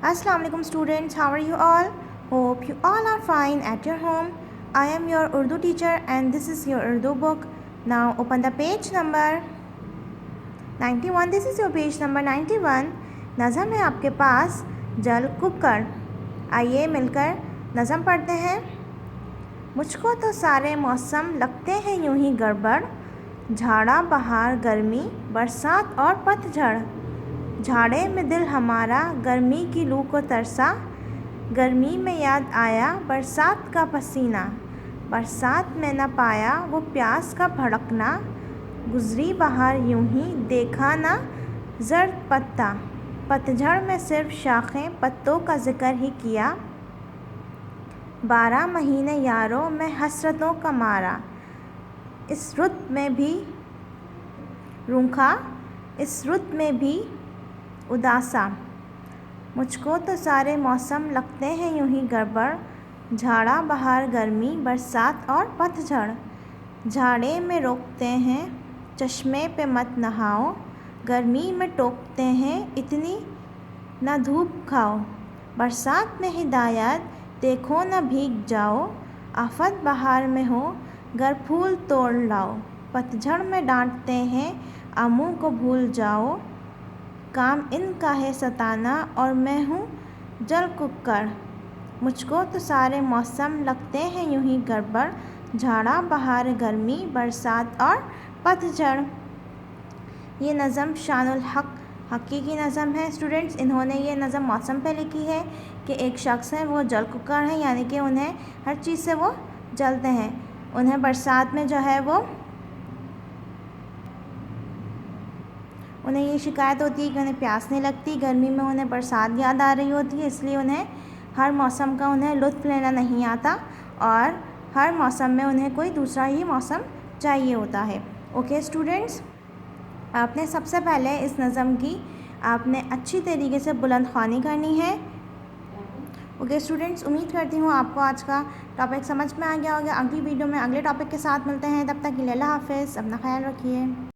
Assalamu alaikum students, how are you all? Hope you all are fine at your home. I am your Urdu teacher and this is your Urdu book. Now open the page number 91. This is your page number 91. नज़म है आपके पास जल cooker. आइए मिलकर नज़म पढ़ते हैं। मुझको तो सारे मौसम लगते हैं यूं ही गड़बड़, झाड़ा बहार गर्मी बरसात और पतझड़। झाड़े में दिल हमारा गर्मी की लू को तरसा, गर्मी में याद आया बरसात का पसीना। बरसात में न पाया वो प्यास का भड़कना, गुजरी बहार यूं ही देखा ना जर्द पत्ता। पतझड़ में सिर्फ शाखें पत्तों का जिक्र ही किया, 12 महीने यारों में हसरतों का मारा। इस रुत में भी रूखा, इस रुत में भी उदासा। मुझको तो सारे मौसम लगते हैं यूं ही गड़बड़, झाड़ा बहार गर्मी बरसात और पतझड़। झाड़े में रोकते हैं चश्मे पे मत नहाओ, गर्मी में टोकते हैं इतनी न धूप खाओ। बरसात में हिदायत देखो न भीग जाओ, आफत बहार में हो गर फूल तोड़ लाओ। पतझड़ में डांटते हैं आमू को भूल जाओ, काम इनका है सताना और मैं हूँ जल कुकर। मुझको तो सारे मौसम लगते हैं यूं ही गड़बड़, झाड़ा बहार गर्मी बरसात और पतझड़। ये नज़म शानुल हक हकी की नज़म है स्टूडेंट्स। इन्होंने ये नज़म मौसम पे लिखी है कि एक शख्स है वो जल कुकर है, यानी कि उन्हें हर चीज़ से वो जलते हैं। उन्हें बरसात में जो है वो उन्हें ये शिकायत होती है कि उन्हें प्यास नहीं लगती, गर्मी में उन्हें बरसात याद आ रही होती है, इसलिए उन्हें हर मौसम का उन्हें लुत्फ़ लेना नहीं आता और हर मौसम में उन्हें कोई दूसरा ही मौसम चाहिए होता है। ओके स्टूडेंट्स, आपने सबसे पहले इस नज़म की आपने अच्छी तरीके से बुलंद ख़्वानी करनी है। ओके स्टूडेंट्स, उम्मीद करती हूँ आपको आज का टॉपिक समझ में आ गया होगा। अगली वीडियो में अगले टॉपिक के साथ मिलते हैं, तब तक के लिए अल्लाह हाफ़िज़। अपना ख्याल रखिए।